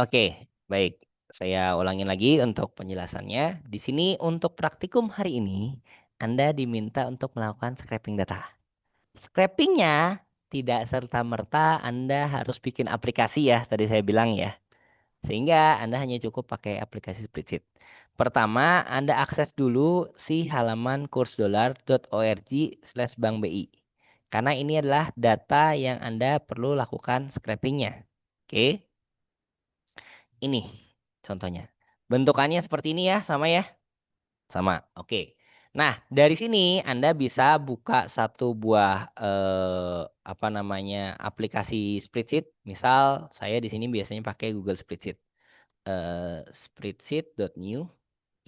Oke, baik. Saya ulangin lagi untuk penjelasannya. Di sini untuk praktikum hari ini, Anda diminta untuk melakukan scraping data. Scrapingnya tidak serta-merta Anda harus bikin aplikasi ya, tadi saya bilang ya. Sehingga Anda hanya cukup pakai aplikasi spreadsheet. Pertama, Anda akses dulu si halaman kursdolar.org/bank BI. Karena ini adalah data yang Anda perlu lakukan scrapingnya. Oke. Ini contohnya. Bentukannya seperti ini ya, sama ya? Sama. Oke. Nah, dari sini Anda bisa buka satu buah apa namanya? Aplikasi spreadsheet. Misal saya di sini biasanya pakai Google Spreadsheet. Spreadsheet.new.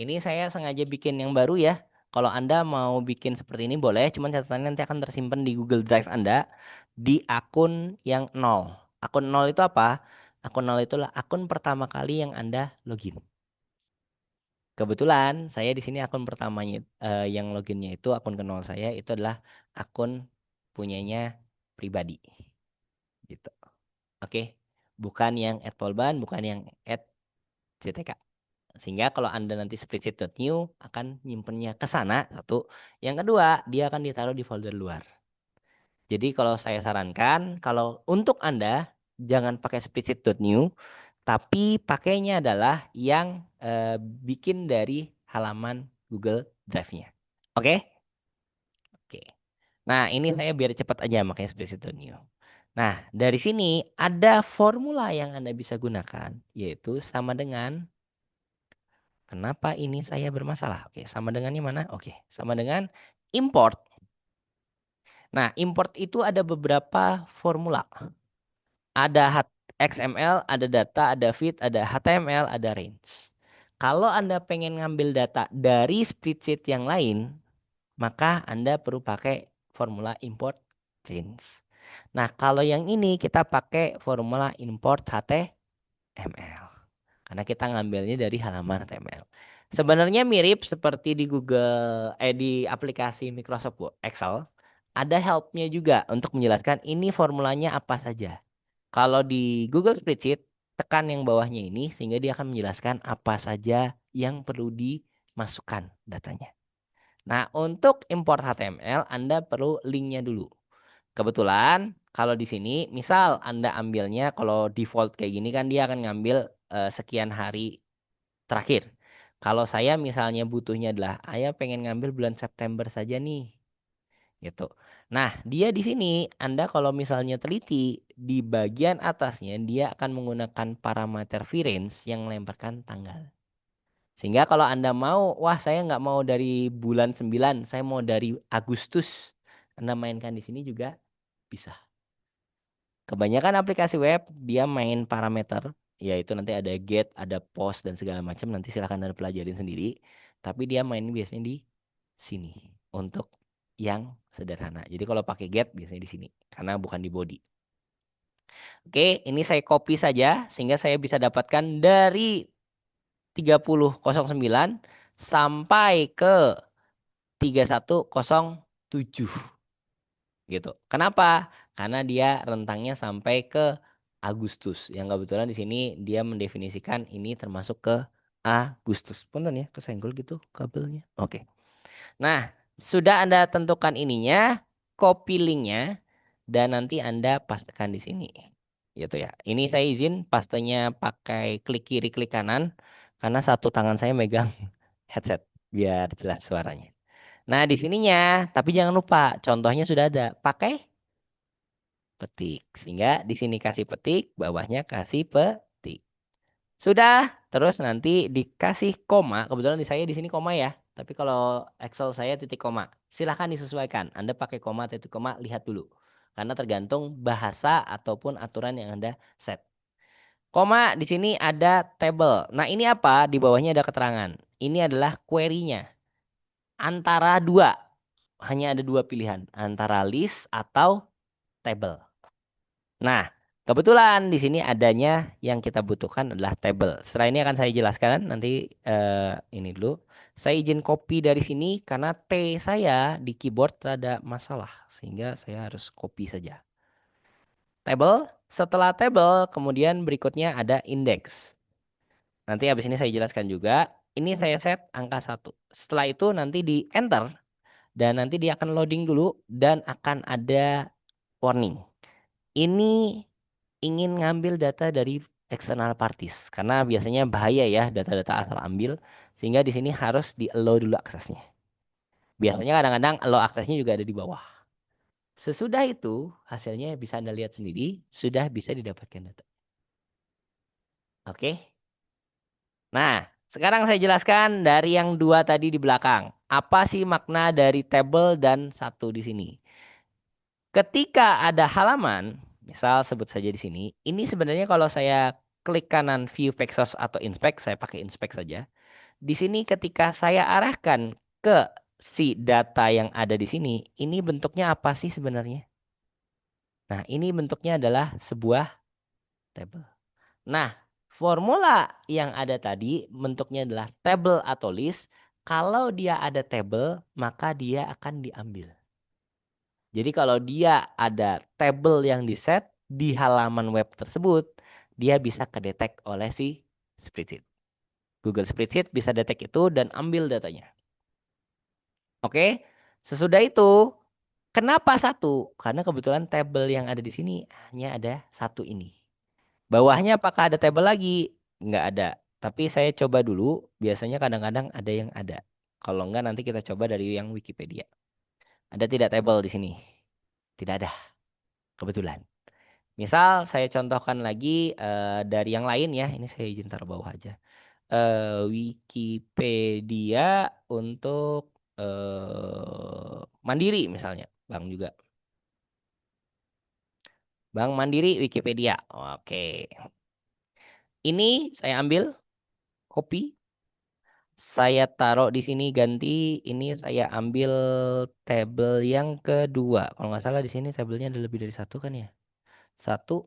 Ini saya sengaja bikin yang baru ya. Kalau Anda mau bikin seperti ini boleh, cuman catatannya nanti akan tersimpan di Google Drive Anda di akun yang nol. Akun nol itu apa? Akun nol itulah akun pertama kali yang Anda login. Kebetulan saya di sini akun pertamanya yang loginnya itu akun ke nol saya itu adalah akun punyanya pribadi gitu. Oke. Bukan yang @polban, bukan yang @ctk. Sehingga kalau Anda nanti spreadsheet.new akan nyimpennya ke sana, satu. Yang kedua, dia akan ditaruh di folder luar. Jadi kalau saya sarankan, kalau untuk Anda, jangan pakai spreadsheet.new, tapi pakainya adalah yang bikin dari halaman Google Drive-nya. Oke? Oke. Nah, ini saya biar cepat aja makanya spreadsheet.new. Nah, dari sini ada formula yang Anda bisa gunakan, yaitu sama dengan kenapa ini saya bermasalah? Oke, sama dengannya mana? Oke, sama dengan import. Nah, import itu ada beberapa formula. Ada XML, ada data, ada feed, ada HTML, ada range. Kalau Anda pengen ngambil data dari spreadsheet yang lain, maka Anda perlu pakai formula import range. Nah, kalau yang ini kita pakai formula import HTML. Karena kita ngambilnya dari halaman HTML. Sebenarnya mirip seperti di di aplikasi Microsoft Excel. Ada helpnya juga untuk menjelaskan ini formulanya apa saja. Kalau di Google Spreadsheet, tekan yang bawahnya ini sehingga dia akan menjelaskan apa saja yang perlu dimasukkan datanya. Nah, untuk import HTML, Anda perlu linknya dulu. Kebetulan kalau di sini, misal Anda ambilnya kalau default kayak gini kan dia akan ngambil sekian hari terakhir. Kalau saya misalnya butuhnya adalah, ayah pengen ngambil bulan September saja nih, gitu. Nah, dia di sini, Anda kalau misalnya teliti, di bagian atasnya dia akan menggunakan parameter variance yang melemparkan tanggal. Sehingga kalau Anda mau, wah saya nggak mau dari bulan 9, saya mau dari Agustus. Anda mainkan di sini juga bisa. Kebanyakan aplikasi web dia main parameter, yaitu nanti ada get, ada post dan segala macam. Nanti silakan Anda pelajarin sendiri. Tapi dia main biasanya di sini untuk yang sederhana. Jadi kalau pakai get biasanya di sini karena bukan di body. Oke, ini saya copy saja sehingga saya bisa dapatkan dari 3009 sampai ke 3107 gitu. Kenapa? Karena dia rentangnya sampai ke Agustus. Yang kebetulan di sini dia mendefinisikan ini termasuk ke Agustus. Punten ya, kesenggol gitu kabelnya. Oke. Nah, sudah Anda tentukan ininya, copy linknya, dan nanti Anda pastekan di sini. Gitu ya. Ini saya izin pastenya pakai klik kiri, klik kanan, karena satu tangan saya megang headset, biar jelas suaranya. Nah, di sininya, tapi jangan lupa, contohnya sudah ada. Pakai petik. Sehingga di sini kasih petik, bawahnya kasih petik. Sudah, terus nanti dikasih koma. Kebetulan di saya di sini koma ya. Tapi kalau Excel saya titik koma. Silahkan disesuaikan. Anda pakai koma, titik koma, lihat dulu. Karena tergantung bahasa ataupun aturan yang Anda set. Koma di sini ada table. Nah ini apa? Di bawahnya ada keterangan. Ini adalah query-nya. Antara dua. Hanya ada dua pilihan. Antara list atau table. Nah, kebetulan di sini adanya yang kita butuhkan adalah table. Setelah ini akan saya jelaskan nanti ini dulu. Saya izin copy dari sini karena T saya di keyboard ada masalah sehingga saya harus copy saja. Table. Setelah table, kemudian berikutnya ada index. Nanti habis ini saya jelaskan juga. Ini saya set angka satu. Setelah itu nanti di enter dan nanti dia akan loading dulu dan akan ada warning. Ini ingin ngambil data dari external parties karena biasanya bahaya ya data-data asal ambil sehingga di sini harus di allow dulu aksesnya. Biasanya kadang-kadang allow aksesnya juga ada di bawah. Sesudah itu hasilnya bisa Anda lihat sendiri sudah bisa didapatkan data. Oke. Nah, sekarang saya jelaskan dari yang dua tadi di belakang. Apa sih makna dari table dan satu di sini? Ketika ada halaman, misal sebut saja di sini, ini sebenarnya kalau saya klik kanan view vectors atau inspect, saya pakai inspect saja. Di sini ketika saya arahkan ke si data yang ada di sini, ini bentuknya apa sih sebenarnya? Nah, ini bentuknya adalah sebuah table. Nah, formula yang ada tadi bentuknya adalah table atau list. Kalau dia ada table, maka dia akan diambil. Jadi kalau dia ada table yang di set di halaman web tersebut, dia bisa kedetek oleh si spreadsheet. Google Spreadsheet bisa detek itu dan ambil datanya. Oke, sesudah itu, kenapa satu? Karena kebetulan table yang ada di sini hanya ada satu ini. Bawahnya apakah ada table lagi? Nggak ada. Tapi saya coba dulu, biasanya kadang-kadang ada yang ada. Kalau enggak nanti kita coba dari yang Wikipedia. Ada tidak table di sini? Tidak ada, kebetulan. Misal saya contohkan lagi dari yang lain ya. Ini saya izin taruh bawah aja. Wikipedia untuk Mandiri misalnya. Bank juga. Bank Mandiri Wikipedia. Oke. Ini saya ambil copy. Saya taruh di sini ganti. Ini saya ambil tabel yang kedua. Kalau nggak salah di sini tabelnya ada lebih dari satu kan ya? Satu.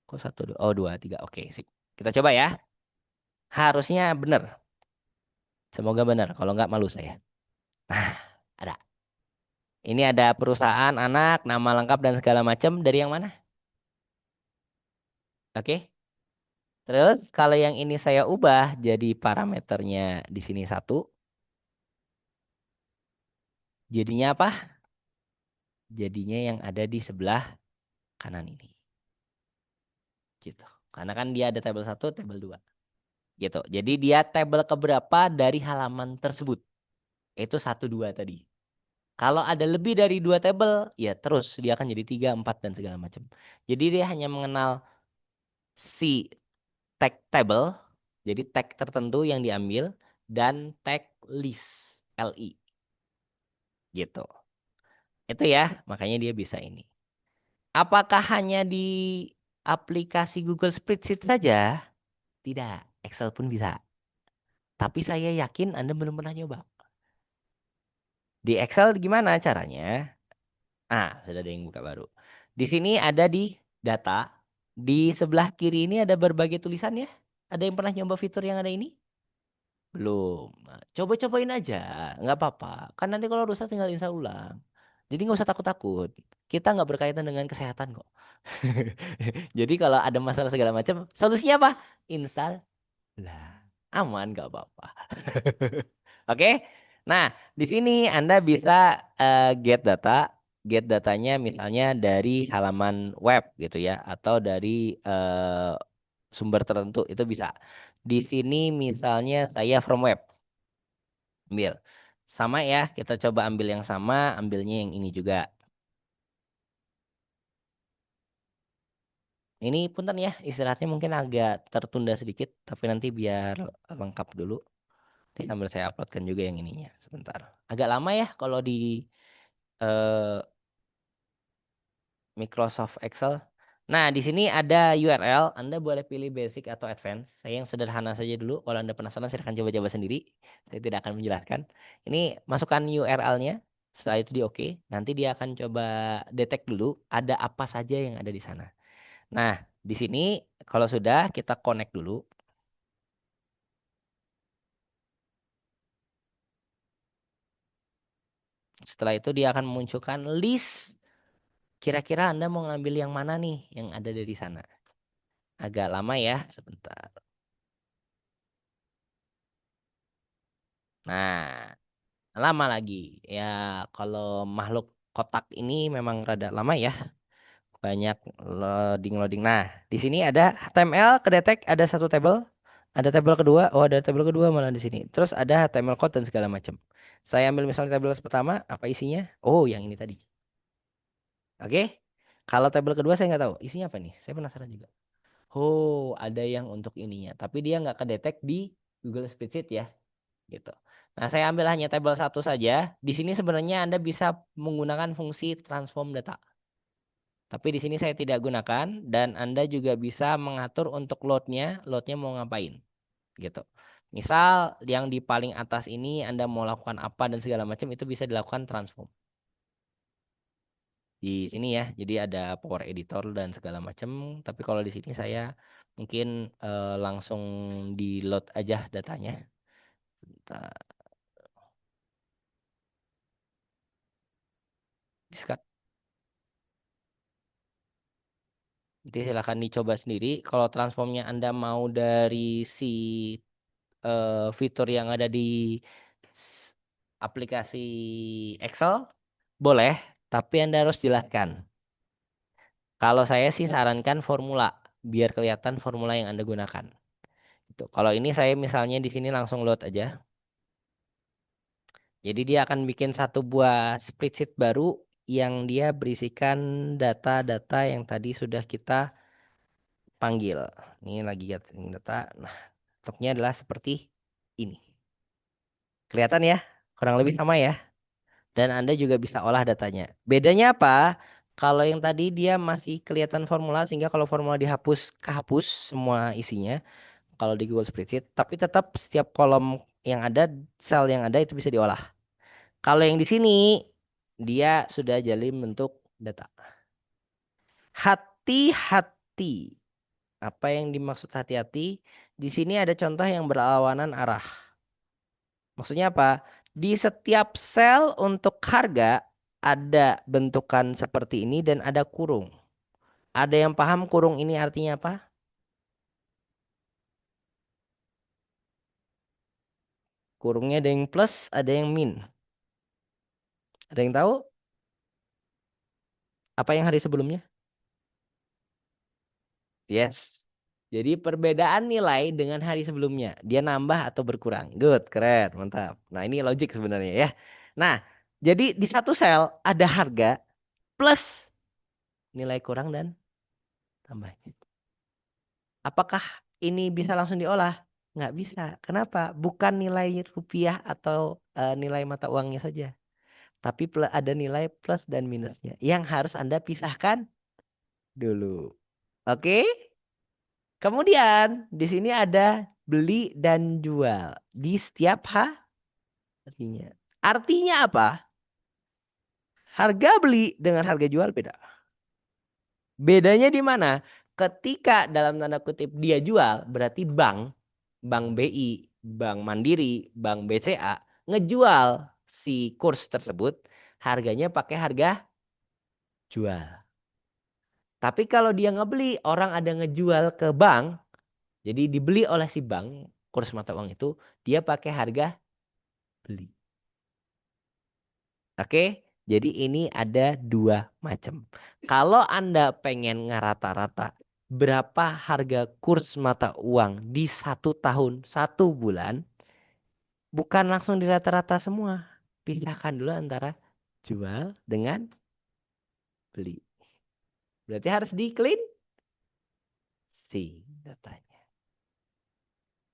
Kok satu? Oh dua, tiga. Oke, sip. Kita coba ya. Harusnya benar. Semoga benar. Kalau nggak malu saya. Nah, ada. Ini ada perusahaan, anak, nama lengkap dan segala macam dari yang mana? Oke. Terus kalau yang ini saya ubah jadi parameternya di sini satu, jadinya apa? Jadinya yang ada di sebelah kanan ini. Gitu. Karena kan dia ada tabel satu, tabel 2. Gitu. Jadi dia tabel keberapa dari halaman tersebut? Itu satu 2 tadi. Kalau ada lebih dari 2 tabel, ya terus dia akan jadi 3, 4 dan segala macam. Jadi dia hanya mengenal si tag table, jadi tag tertentu yang diambil, dan tag list, LI, gitu. Itu ya, makanya dia bisa ini. Apakah hanya di aplikasi Google Spreadsheet saja? Tidak, Excel pun bisa. Tapi saya yakin Anda belum pernah nyoba. Di Excel gimana caranya? Ah, sudah ada yang buka baru. Di sini ada di data. Di sebelah kiri ini ada berbagai tulisan ya. Ada yang pernah nyoba fitur yang ada ini? Belum. Nah, coba-cobain aja, nggak apa-apa. Kan nanti kalau rusak tinggal install ulang. Jadi nggak usah takut-takut. Kita nggak berkaitan dengan kesehatan kok. Jadi kalau ada masalah segala macam, solusinya apa? Install lah. Aman, nggak apa-apa. Oke. Nah, di sini Anda bisa get data. Get datanya misalnya dari halaman web gitu ya. Atau dari sumber tertentu. Itu bisa. Di sini misalnya saya from web. Ambil. Sama ya, kita coba ambil yang sama, ambilnya yang ini juga. Ini punten ya, istirahatnya mungkin agak tertunda sedikit, tapi nanti biar lengkap dulu. Nanti sambil saya uploadkan juga yang ininya, sebentar. Agak lama ya kalau di eh, Microsoft Excel. Nah, di sini ada URL, Anda boleh pilih basic atau advance. Saya yang sederhana saja dulu, kalau Anda penasaran silahkan coba-coba sendiri. Saya tidak akan menjelaskan. Ini masukkan URL-nya, setelah itu di oke. Nanti dia akan coba detect dulu ada apa saja yang ada di sana. Nah, di sini kalau sudah kita connect dulu. Setelah itu dia akan memunculkan list Kira-kira Anda mau ngambil yang mana nih yang ada dari sana? Agak lama ya, sebentar. Nah, lama lagi. Ya, kalau makhluk kotak ini memang rada lama ya. Banyak loading-loading. Nah, di sini ada HTML kedetek, ada satu tabel. Ada tabel kedua. Oh, ada tabel kedua malah di sini. Terus ada HTML code dan segala macam. Saya ambil misalnya tabel pertama, apa isinya? Oh, yang ini tadi. Oke. Kalau tabel kedua saya nggak tahu. Isinya apa nih? Saya penasaran juga. Oh, ada yang untuk ininya. Tapi dia nggak kedetek di Google Spreadsheet ya. Gitu. Nah, saya ambil hanya tabel satu saja. Di sini sebenarnya Anda bisa menggunakan fungsi transform data. Tapi di sini saya tidak gunakan dan Anda juga bisa mengatur untuk loadnya mau ngapain gitu. Misal yang di paling atas ini Anda mau lakukan apa dan segala macam itu bisa dilakukan transform di sini ya. Jadi ada Power Editor dan segala macam. Tapi kalau di sini saya mungkin langsung di load aja datanya. Bentar. Diskat. Nanti silakan dicoba sendiri. Kalau transformnya Anda mau dari si fitur yang ada di s- aplikasi Excel, boleh, tapi Anda harus jelaskan. Kalau saya sih sarankan formula, biar kelihatan formula yang Anda gunakan. Gitu. Kalau ini saya misalnya di sini langsung load aja. Jadi dia akan bikin satu buah spreadsheet baru yang dia berisikan data-data yang tadi sudah kita panggil. Ini lagi getting data. Nah, bentuknya adalah seperti ini. Kelihatan ya? Kurang lebih sama ya. Dan Anda juga bisa olah datanya. Bedanya apa? Kalau yang tadi dia masih kelihatan formula sehingga kalau formula dihapus, kehapus semua isinya kalau di Google Spreadsheet, tapi tetap setiap kolom yang ada, sel yang ada itu bisa diolah. Kalau yang di sini dia sudah jadi bentuk data. Hati-hati. Apa yang dimaksud hati-hati? Di sini ada contoh yang berlawanan arah. Maksudnya apa? Di setiap sel untuk harga ada bentukan seperti ini dan ada kurung. Ada yang paham kurung ini artinya apa? Kurungnya ada yang plus, ada yang min. Ada yang tahu apa yang hari sebelumnya? Yes. Jadi perbedaan nilai dengan hari sebelumnya. Dia nambah atau berkurang. Good, keren, mantap. Nah, ini logik sebenarnya ya. Nah, jadi di satu sel ada harga plus nilai kurang dan tambah. Apakah ini bisa langsung diolah? Nggak bisa. Kenapa? Bukan nilai rupiah atau nilai mata uangnya saja. Tapi ada nilai plus dan minusnya. Yang harus Anda pisahkan dulu. Oke? Kemudian di sini ada beli dan jual di setiap harinya. Artinya apa? Harga beli dengan harga jual beda. Bedanya di mana? Ketika dalam tanda kutip dia jual, berarti Bank BI, Bank Mandiri, Bank BCA ngejual si kurs tersebut, harganya pakai harga jual. Tapi kalau dia ngebeli, orang ada ngejual ke bank, jadi dibeli oleh si bank, kurs mata uang itu, dia pakai harga beli. Oke, jadi ini ada dua macam. Kalau Anda pengen ngerata-rata berapa harga kurs mata uang di satu tahun, satu bulan, bukan langsung di rata-rata semua. Pisahkan dulu antara jual dengan beli. Berarti harus di clean sih datanya.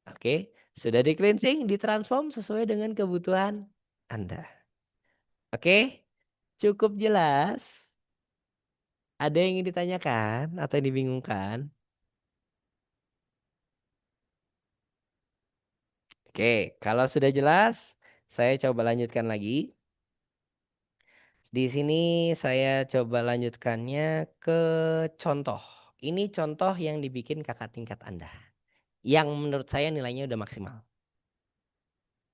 Oke, sudah di cleansing, ditransform sesuai dengan kebutuhan Anda. Oke, cukup jelas. Ada yang ingin ditanyakan atau yang dibingungkan? Oke, kalau sudah jelas, saya coba lanjutkan lagi. Di sini saya coba lanjutkannya ke contoh. Ini contoh yang dibikin kakak tingkat Anda. Yang menurut saya nilainya udah maksimal.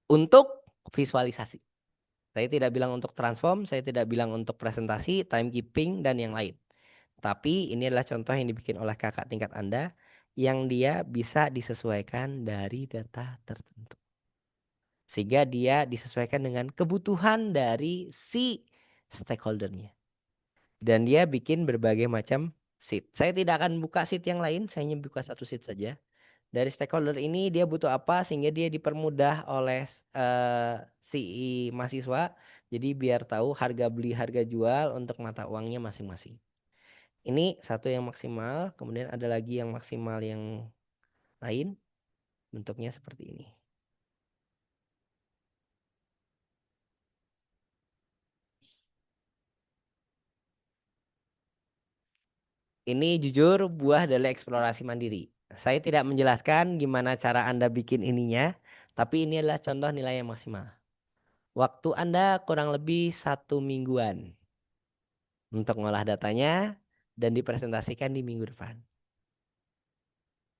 Untuk visualisasi. Saya tidak bilang untuk transform, saya tidak bilang untuk presentasi, timekeeping, dan yang lain. Tapi ini adalah contoh yang dibikin oleh kakak tingkat Anda yang dia bisa disesuaikan dari data tertentu. Sehingga dia disesuaikan dengan kebutuhan dari si stakeholdernya. Dan dia bikin berbagai macam sheet. Saya tidak akan buka sheet yang lain, saya hanya buka satu sheet saja. Dari stakeholder ini dia butuh apa sehingga dia dipermudah oleh eh, si mahasiswa. Jadi biar tahu harga beli, harga jual untuk mata uangnya masing-masing. Ini satu yang maksimal, kemudian ada lagi yang maksimal yang lain, bentuknya seperti ini. Ini jujur buah dari eksplorasi mandiri. Saya tidak menjelaskan gimana cara Anda bikin ininya, tapi ini adalah contoh nilai yang maksimal. Waktu Anda kurang lebih 1 mingguan untuk ngolah datanya dan dipresentasikan di minggu depan.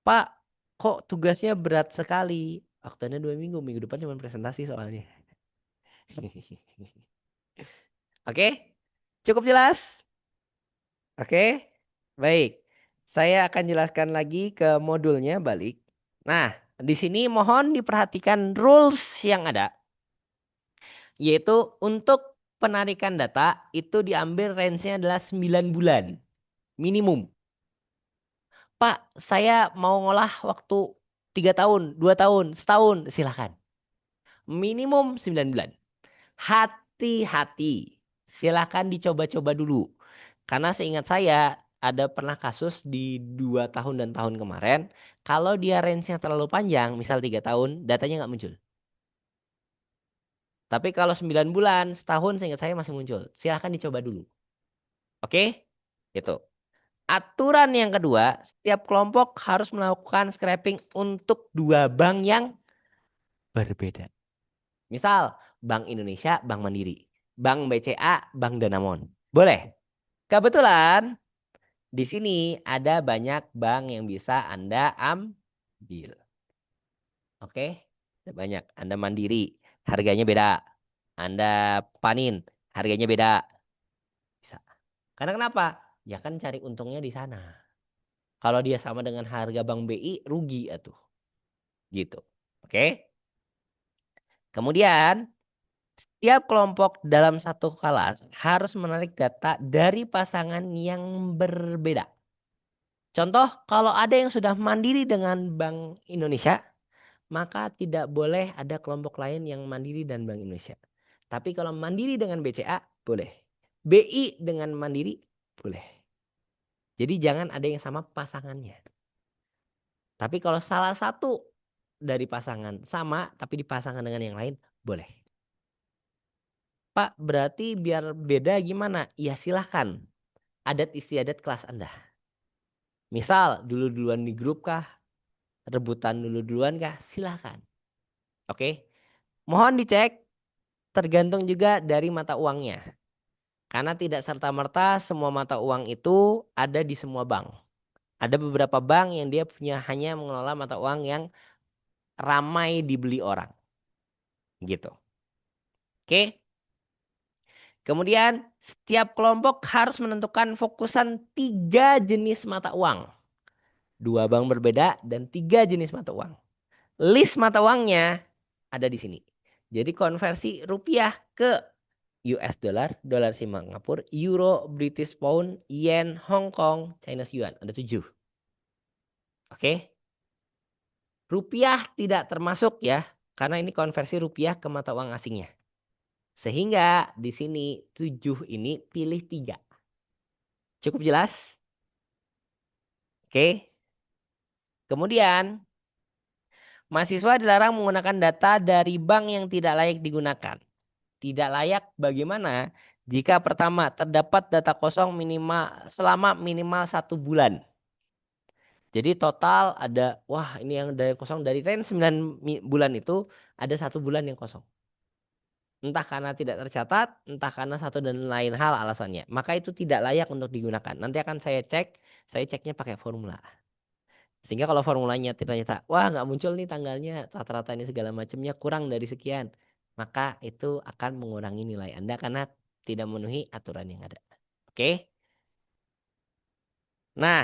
Pak, kok tugasnya berat sekali? Waktunya 2 minggu, minggu depan cuma presentasi soalnya. Oke, cukup jelas? Oke, baik. Saya akan jelaskan lagi ke modulnya balik. Nah, di sini mohon diperhatikan rules yang ada, yaitu untuk penarikan data itu diambil range-nya adalah 9 bulan minimum. Pak, saya mau ngolah waktu 3 tahun, 2 tahun, setahun, silakan. Minimum 9 bulan. Hati-hati. Silakan dicoba-coba dulu. Karena seingat saya ada pernah kasus di 2 tahun dan tahun kemarin. Kalau dia range-nya terlalu panjang, misal 3 tahun, datanya nggak muncul. Tapi kalau 9 bulan, setahun seingat saya masih muncul. Silakan dicoba dulu. Oke? Itu. Aturan yang kedua, setiap kelompok harus melakukan scraping untuk 2 bank yang berbeda. Misal, Bank Indonesia, Bank Mandiri. Bank BCA, Bank Danamon. Boleh? Kebetulan di sini ada banyak bank yang bisa Anda ambil. Oke? Ada banyak. Anda Mandiri, harganya beda. Anda Panin, harganya beda. Bisa. Karena kenapa? Ya kan cari untungnya di sana. Kalau dia sama dengan harga Bank BI, rugi atuh. Gitu. Oke? Kemudian, tiap kelompok dalam satu kelas harus menarik data dari pasangan yang berbeda. Contoh, kalau ada yang sudah mandiri dengan Bank Indonesia, maka tidak boleh ada kelompok lain yang mandiri dan Bank Indonesia. Tapi kalau mandiri dengan BCA, boleh. BI dengan mandiri, boleh. Jadi jangan ada yang sama pasangannya. Tapi kalau salah satu dari pasangan sama, tapi dipasangkan dengan yang lain, boleh. Pak, berarti biar beda gimana? Ya silahkan. Adat istiadat kelas Anda. Misal, dulu-duluan di grup kah? Rebutan dulu-duluan kah? Silahkan. Oke. Mohon dicek, tergantung juga dari mata uangnya. Karena tidak serta-merta semua mata uang itu ada di semua bank. Ada beberapa bank yang dia punya hanya mengelola mata uang yang ramai dibeli orang. Gitu. Oke. Kemudian setiap kelompok harus menentukan fokusan 3 jenis mata uang. 2 bank berbeda dan 3 jenis mata uang. List mata uangnya ada di sini. Jadi konversi rupiah ke US dollar, dolar Singapura, euro, British pound, yen, Hong Kong, Chinese yuan. Ada 7. Oke. Rupiah tidak termasuk ya. Karena ini konversi rupiah ke mata uang asingnya. Sehingga di sini 7 ini pilih 3. Cukup jelas? Oke. Kemudian mahasiswa dilarang menggunakan data dari bank yang tidak layak digunakan. Tidak layak bagaimana? Jika pertama terdapat data kosong selama minimal 1 bulan. Jadi total ada, wah ini yang dari kosong dari 9 bulan itu ada 1 bulan yang kosong. Entah karena tidak tercatat, entah karena satu dan lain hal alasannya. Maka itu tidak layak untuk digunakan. Nanti akan saya ceknya pakai formula. Sehingga kalau formulanya ternyata, wah nggak muncul nih tanggalnya, rata-rata ini segala macamnya kurang dari sekian. maka itu akan mengurangi nilai Anda karena tidak memenuhi aturan yang ada. Oke? Nah,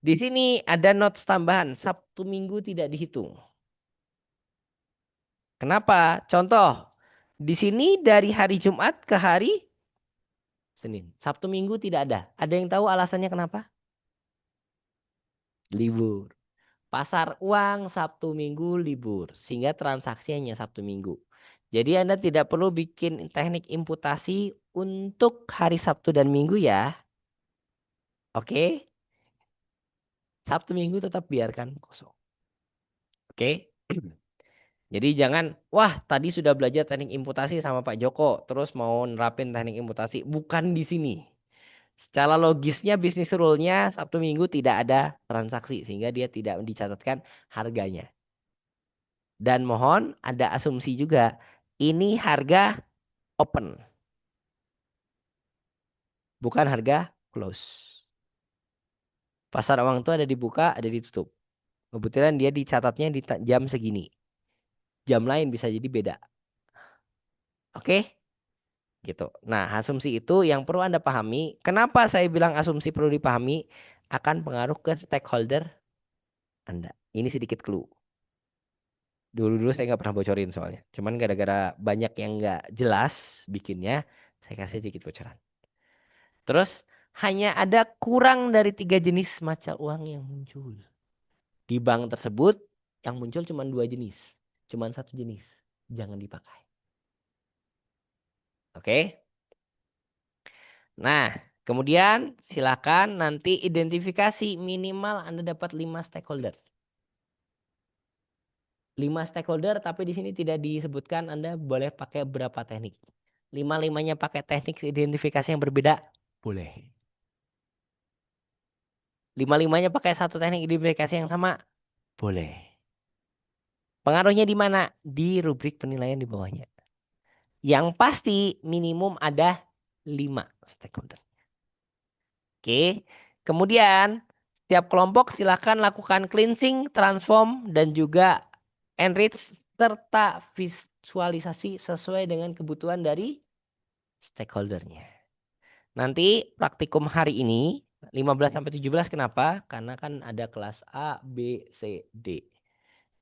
di sini ada notes tambahan. Sabtu Minggu tidak dihitung. Kenapa? Contoh, di sini dari hari Jumat ke hari Senin. Sabtu Minggu tidak ada. Ada yang tahu alasannya kenapa? Libur. Pasar uang Sabtu Minggu libur. Sehingga transaksi hanya Sabtu Minggu. Jadi Anda tidak perlu bikin teknik imputasi untuk hari Sabtu dan Minggu ya. Oke? Sabtu Minggu tetap biarkan kosong. Oke? Jadi jangan, wah tadi sudah belajar teknik imputasi sama Pak Joko, terus mau nerapin teknik imputasi. Bukan di sini. Secara logisnya bisnis rule-nya Sabtu Minggu tidak ada transaksi sehingga dia tidak dicatatkan harganya. Dan mohon ada asumsi juga. Ini harga open, bukan harga close. Pasar uang itu ada dibuka, ada ditutup. Kebetulan dia dicatatnya di jam segini. Jam lain bisa jadi beda. Oke? Gitu. Nah, asumsi itu yang perlu Anda pahami. Kenapa saya bilang asumsi perlu dipahami? Akan pengaruh ke stakeholder Anda. Ini sedikit clue. Dulu-dulu saya nggak pernah bocorin soalnya. Cuman gara-gara banyak yang nggak jelas bikinnya, saya kasih sedikit bocoran. Terus, hanya ada kurang dari 3 jenis mata uang yang muncul. Di bank tersebut, yang muncul cuma 2 jenis. Cuma satu jenis. Jangan dipakai. Oke? Nah, kemudian silakan nanti identifikasi minimal Anda dapat 5 stakeholder. 5 stakeholder tapi di sini tidak disebutkan Anda boleh pakai berapa teknik. Lima-limanya pakai teknik identifikasi yang berbeda, boleh. Lima-limanya pakai satu teknik identifikasi yang sama, boleh. Pengaruhnya di mana? Di rubrik penilaian di bawahnya. Yang pasti minimum ada 5 stakeholder. Oke. Kemudian setiap kelompok silakan lakukan cleansing, transform, dan juga enrich serta visualisasi sesuai dengan kebutuhan dari stakeholdernya. Nanti praktikum hari ini 15 sampai 17 kenapa? Karena kan ada kelas A, B, C, D.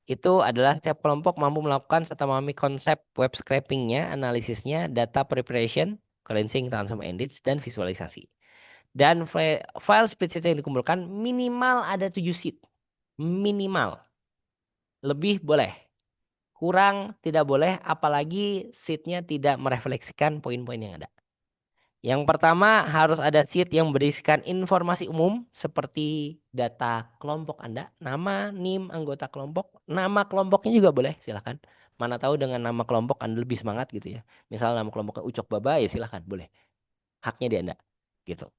Itu adalah setiap kelompok mampu melakukan serta memahami konsep web scrapingnya, analisisnya, data preparation, cleansing, transform, enrich, dan visualisasi. Dan file spreadsheet yang dikumpulkan minimal ada 7 sheet. Minimal. Lebih boleh. Kurang tidak boleh apalagi sheetnya tidak merefleksikan poin-poin yang ada. Yang pertama harus ada sheet yang berisikan informasi umum seperti data kelompok Anda, nama, NIM, anggota kelompok, nama kelompoknya juga boleh, silakan. Mana tahu dengan nama kelompok Anda lebih semangat gitu ya. Misal nama kelompoknya Ucok Baba ya silakan, boleh. Haknya di Anda. Gitu.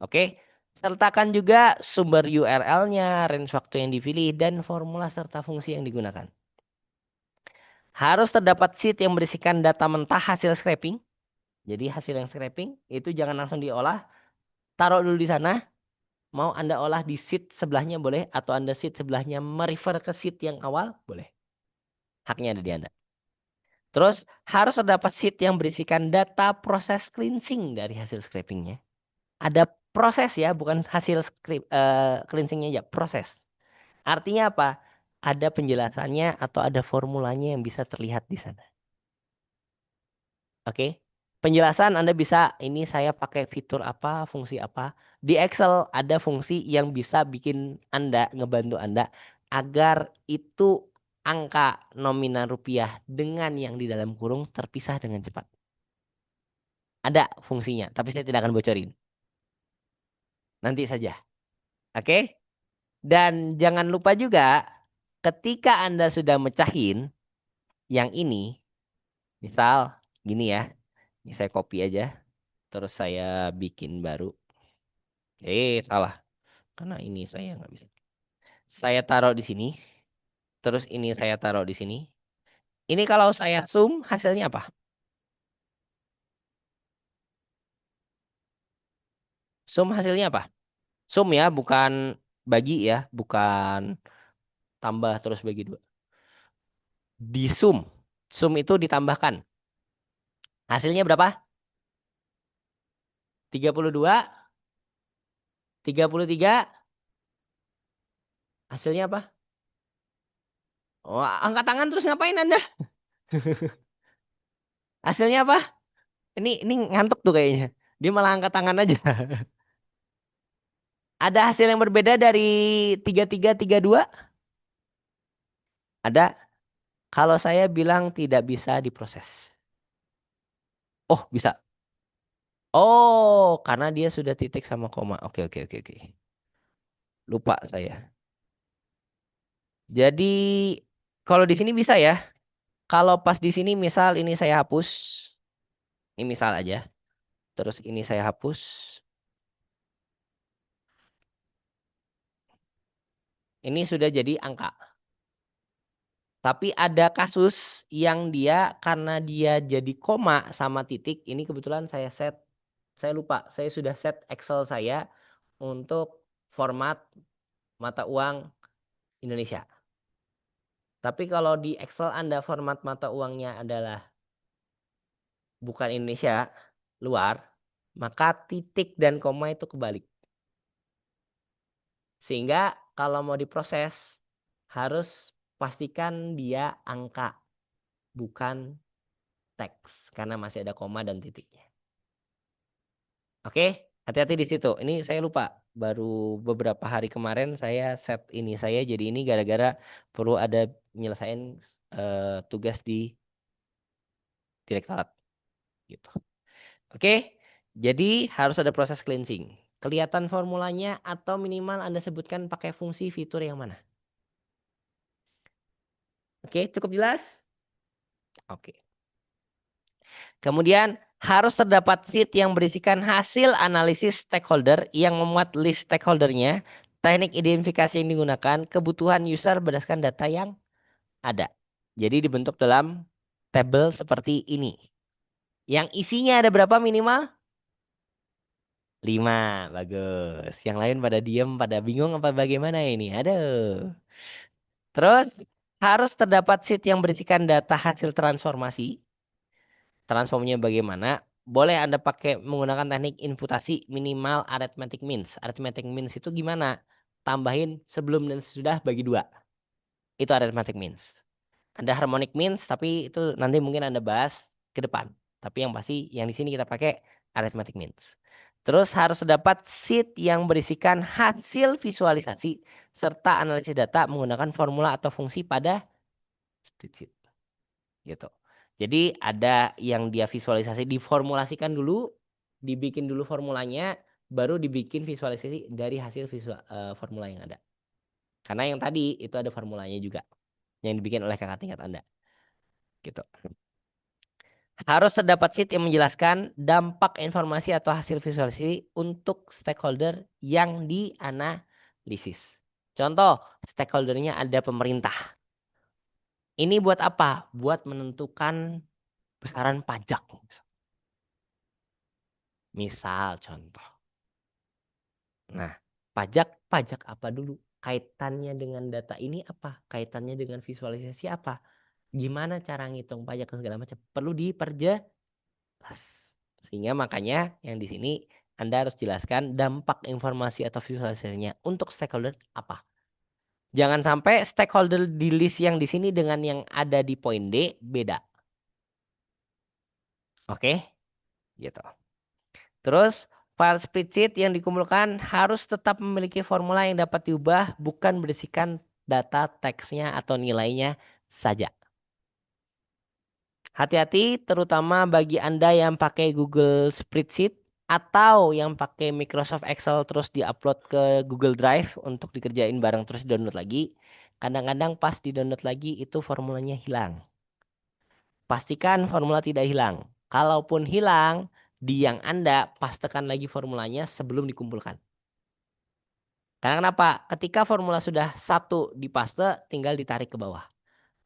Oke. Sertakan juga sumber URL-nya, range waktu yang dipilih, dan formula serta fungsi yang digunakan. Harus terdapat sheet yang berisikan data mentah hasil scraping. Jadi hasil yang scraping itu jangan langsung diolah. Taruh dulu di sana. Mau Anda olah di sheet sebelahnya boleh. Atau Anda sheet sebelahnya merefer ke sheet yang awal boleh. Haknya ada di Anda. Terus harus terdapat sheet yang berisikan data proses cleansing dari hasil scrapingnya. Ada proses ya, bukan hasil cleansingnya aja, proses. Artinya apa? Ada penjelasannya atau ada formulanya yang bisa terlihat di sana. Oke? Penjelasan Anda bisa, ini saya pakai fitur apa, fungsi apa. Di Excel ada fungsi yang bisa bikin Anda, ngebantu Anda agar itu angka nominal rupiah dengan yang di dalam kurung terpisah dengan cepat. Ada fungsinya, tapi saya tidak akan bocorin. Nanti saja. Oke? Dan jangan lupa juga ketika Anda sudah mecahin yang ini, misal gini ya, ini saya copy aja, terus saya bikin baru. Salah, karena ini saya nggak bisa. Saya taruh di sini, terus ini saya taruh di sini. Ini kalau saya zoom hasilnya apa? Zoom hasilnya apa? Zoom ya, bukan bagi ya, bukan tambah terus bagi dua. Di zoom, zoom itu ditambahkan. Hasilnya berapa? 32, 33. Hasilnya apa? Oh, angkat tangan terus ngapain Anda? Hasilnya apa? Ini ngantuk tuh kayaknya. Dia malah angkat tangan aja. Ada hasil yang berbeda dari 3332? Ada. Kalau saya bilang tidak bisa diproses. Oh, bisa. Oh, karena dia sudah titik sama koma. Oke, oke, oke, oke. Lupa saya. Jadi kalau di sini bisa ya. Kalau pas di sini misal ini saya hapus. Ini misal aja. Terus ini saya hapus. Ini sudah jadi angka. Tapi ada kasus yang dia karena dia jadi koma sama titik. Ini kebetulan saya set. Saya lupa. Saya sudah set Excel saya untuk format mata uang Indonesia. Tapi kalau di Excel Anda format mata uangnya adalah bukan Indonesia, luar, maka titik dan koma itu kebalik. Sehingga kalau mau diproses harus pastikan dia angka, bukan teks karena masih ada koma dan titiknya. Oke, hati-hati di situ. Ini saya lupa. Baru beberapa hari kemarin saya set ini saya jadi ini gara-gara perlu ada nyelesain tugas di direktorat gitu. Oke, jadi harus ada proses cleansing. Kelihatan formulanya atau minimal Anda sebutkan pakai fungsi fitur yang mana. Oke, cukup jelas? Oke. Kemudian harus terdapat sheet yang berisikan hasil analisis stakeholder yang memuat list stakeholdernya, teknik identifikasi yang digunakan, kebutuhan user berdasarkan data yang ada. Jadi dibentuk dalam tabel seperti ini. Yang isinya ada berapa minimal? 5, bagus. Yang lain pada diem, pada bingung apa bagaimana ini? Aduh. Terus harus terdapat sheet yang berisikan data hasil transformasi. Transformnya bagaimana? Boleh Anda pakai menggunakan teknik inputasi minimal arithmetic means. Arithmetic means itu gimana? Tambahin sebelum dan sesudah bagi dua. Itu arithmetic means. Ada harmonic means, tapi itu nanti mungkin Anda bahas ke depan. Tapi yang pasti yang di sini kita pakai arithmetic means. Terus harus dapat sheet yang berisikan hasil visualisasi serta analisis data menggunakan formula atau fungsi pada spreadsheet. Gitu. Jadi ada yang dia visualisasi diformulasikan dulu, dibikin dulu formulanya, baru dibikin visualisasi dari hasil formula yang ada. Karena yang tadi itu ada formulanya juga yang dibikin oleh kakak tingkat Anda. Gitu. Harus terdapat sheet yang menjelaskan dampak informasi atau hasil visualisasi untuk stakeholder yang dianalisis. Contoh, stakeholdernya ada pemerintah. Ini buat apa? Buat menentukan besaran pajak. Misal contoh. Nah, pajak apa dulu? Kaitannya dengan data ini apa? Kaitannya dengan visualisasi apa? Gimana cara ngitung pajak dan segala macam? Perlu diperjelas. Sehingga makanya yang di sini Anda harus jelaskan dampak informasi atau visualisasinya untuk stakeholder apa. Jangan sampai stakeholder di list yang di sini dengan yang ada di poin D beda. Oke? Gitu. Terus file spreadsheet yang dikumpulkan harus tetap memiliki formula yang dapat diubah, bukan berisikan data teksnya atau nilainya saja. Hati-hati terutama bagi Anda yang pakai Google Spreadsheet atau yang pakai Microsoft Excel terus diupload ke Google Drive untuk dikerjain bareng terus download lagi. Kadang-kadang pas di download lagi itu formulanya hilang. Pastikan formula tidak hilang. Kalaupun hilang, di yang Anda pastekan lagi formulanya sebelum dikumpulkan. Karena kenapa? Ketika formula sudah satu dipaste, tinggal ditarik ke bawah.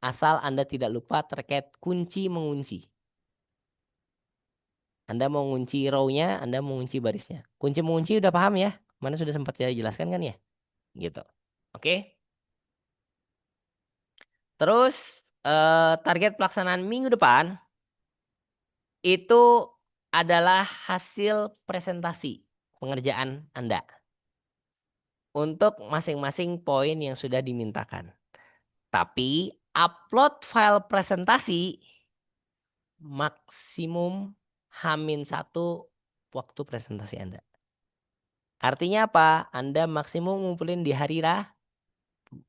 Asal Anda tidak lupa terkait kunci mengunci. Anda mau ngunci row-nya, Anda mau ngunci barisnya. Kunci mengunci udah paham ya? Mana sudah sempat saya jelaskan kan ya? Gitu. Oke. Terus target pelaksanaan minggu depan Itu adalah hasil presentasi pengerjaan Anda untuk masing-masing poin yang sudah dimintakan. Tapi upload file presentasi maksimum H-1 waktu presentasi Anda. Artinya apa? Anda maksimum ngumpulin di hari Rabu.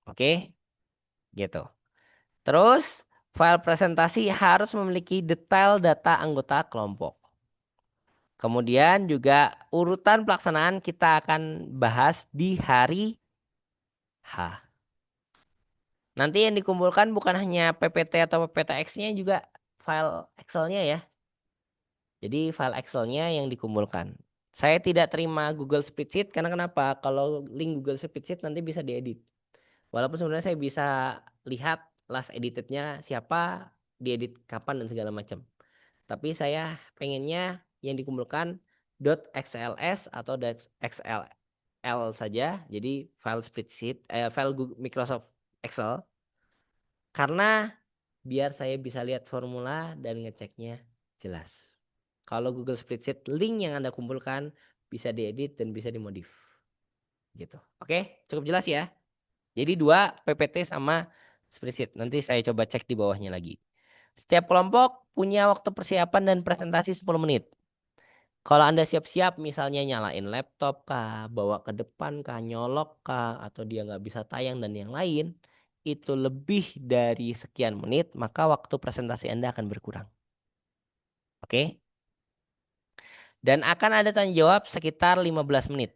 Oke, gitu. Terus, file presentasi harus memiliki detail data anggota kelompok. Kemudian juga urutan pelaksanaan kita akan bahas di hari H. Nanti yang dikumpulkan bukan hanya PPT atau PPTX-nya juga file Excel-nya ya. Jadi file Excel-nya yang dikumpulkan. Saya tidak terima Google Spreadsheet karena kenapa? Kalau link Google Spreadsheet nanti bisa diedit. Walaupun sebenarnya saya bisa lihat last editednya siapa, diedit kapan dan segala macam. Tapi saya pengennya yang dikumpulkan .xls atau .xll saja. Jadi file spreadsheet, file Google, Microsoft Excel. Karena biar saya bisa lihat formula dan ngeceknya jelas. Kalau Google Spreadsheet, link yang Anda kumpulkan bisa diedit dan bisa dimodif. Gitu. Oke, cukup jelas ya. Jadi dua PPT sama spreadsheet. Nanti saya coba cek di bawahnya lagi. Setiap kelompok punya waktu persiapan dan presentasi 10 menit. Kalau Anda siap-siap misalnya nyalain laptop kah, bawa ke depan kah, nyolok kah, atau dia nggak bisa tayang dan yang lain, itu lebih dari sekian menit, maka waktu presentasi Anda akan berkurang. Oke? Dan akan ada tanya jawab sekitar 15 menit.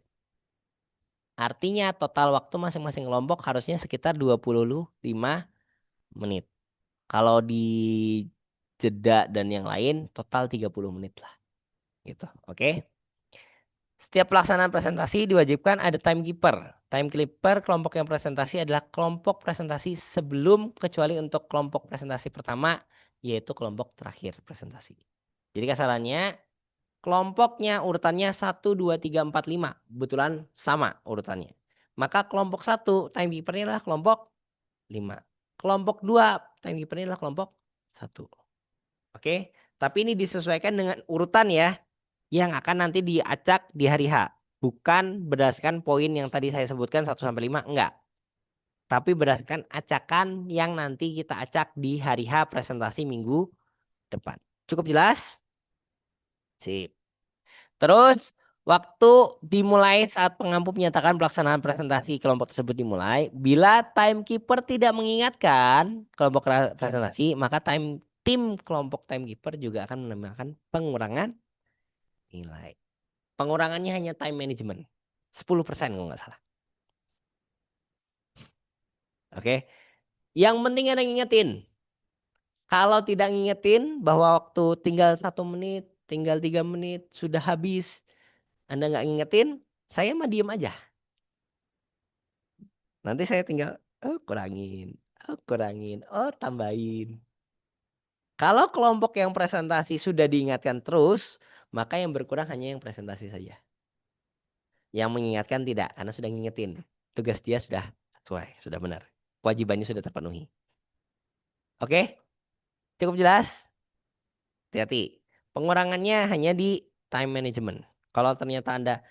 Artinya total waktu masing-masing kelompok harusnya sekitar 25 menit. Kalau di jeda dan yang lain total 30 menit lah. Gitu. Oke. Setiap pelaksanaan presentasi diwajibkan ada timekeeper. Timekeeper kelompok yang presentasi adalah kelompok presentasi sebelum kecuali untuk kelompok presentasi pertama yaitu kelompok terakhir presentasi. Jadi kasarannya kelompoknya urutannya 1, 2, 3, 4, 5. Kebetulan sama urutannya. Maka kelompok 1 timekeepernya adalah kelompok 5. Kelompok 2 timekeepernya adalah kelompok 1. Oke. Tapi ini disesuaikan dengan urutan ya. Yang akan nanti diacak di hari H. Bukan berdasarkan poin yang tadi saya sebutkan 1 sampai 5. Enggak. Tapi berdasarkan acakan yang nanti kita acak di hari H presentasi minggu depan. Cukup jelas? Sip. Terus waktu dimulai saat pengampu menyatakan pelaksanaan presentasi kelompok tersebut dimulai. Bila timekeeper tidak mengingatkan kelompok presentasi, maka tim kelompok timekeeper juga akan menambahkan pengurangan nilai. Pengurangannya hanya time management. 10% kalau nggak salah. Oke. Yang penting ada ngingetin. Kalau tidak ngingetin bahwa waktu tinggal 1 menit, tinggal 3 menit, sudah habis. Anda nggak ngingetin, saya mah diem aja. Nanti saya tinggal, kurangin, oh tambahin. Kalau kelompok yang presentasi sudah diingatkan terus, maka yang berkurang hanya yang presentasi saja. Yang mengingatkan tidak, karena sudah ngingetin. Tugas dia sudah sesuai, sudah benar. Kewajibannya sudah terpenuhi. Oke, cukup jelas? Hati-hati. Pengurangannya hanya di time management. Kalau ternyata Anda,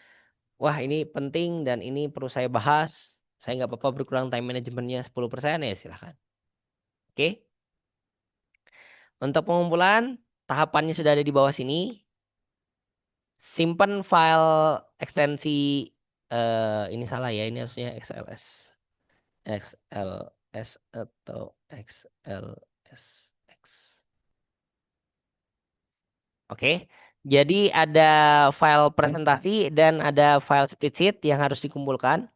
wah ini penting dan ini perlu saya bahas, saya nggak apa-apa berkurang time managementnya 10% ya silahkan. Oke. Untuk pengumpulan, tahapannya sudah ada di bawah sini. Simpan file ekstensi, ini salah ya, ini harusnya XLS. XLS atau XLSX. Oke, jadi ada file presentasi dan ada file spreadsheet yang harus dikumpulkan.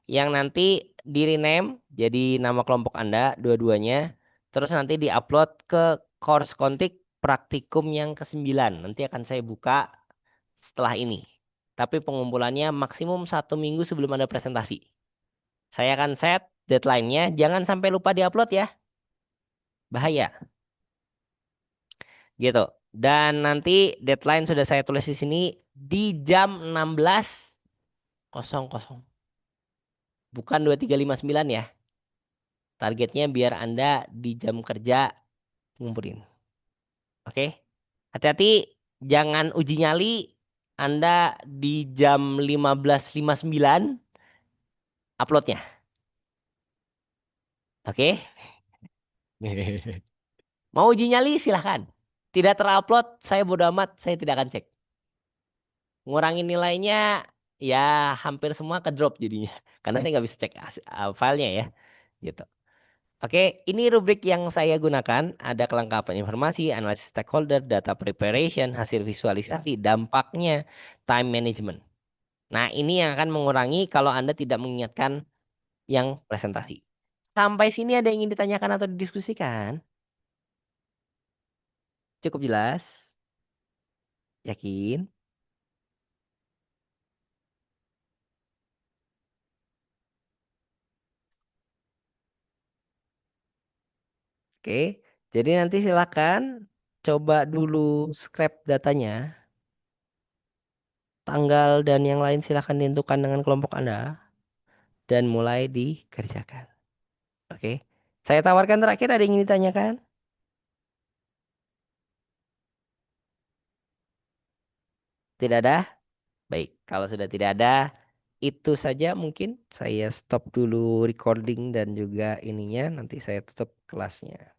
Yang nanti di rename jadi nama kelompok Anda, dua-duanya. Terus nanti diupload ke course kontik praktikum yang ke-9. Nanti akan saya buka setelah ini. Tapi pengumpulannya maksimum 1 minggu sebelum ada presentasi. Saya akan set deadline-nya. Jangan sampai lupa diupload ya. Bahaya. Gitu. Dan nanti deadline sudah saya tulis di sini di jam 16.00. Bukan 23.59 ya. Targetnya biar Anda di jam kerja ngumpulin. Oke. Hati-hati, jangan uji nyali. Anda di jam 15.59 uploadnya. Oke. Mau uji nyali silahkan. Tidak terupload, saya bodo amat, saya tidak akan cek. Ngurangin nilainya ya hampir semua ke drop jadinya. Karena saya nggak bisa cek filenya ya. Gitu. Oke, ini rubrik yang saya gunakan. Ada kelengkapan informasi, analisis stakeholder, data preparation, hasil visualisasi, dampaknya, time management. Nah, ini yang akan mengurangi kalau Anda tidak mengingatkan yang presentasi. Sampai sini ada yang ingin ditanyakan atau didiskusikan? Cukup jelas? Yakin? Oke, jadi nanti silakan coba dulu scrap datanya, tanggal dan yang lain silakan ditentukan dengan kelompok Anda dan mulai dikerjakan. Oke, saya tawarkan terakhir ada yang ingin ditanyakan? Tidak ada? Baik, kalau sudah tidak ada, itu saja mungkin saya stop dulu recording dan juga ininya, nanti saya tutup kelasnya.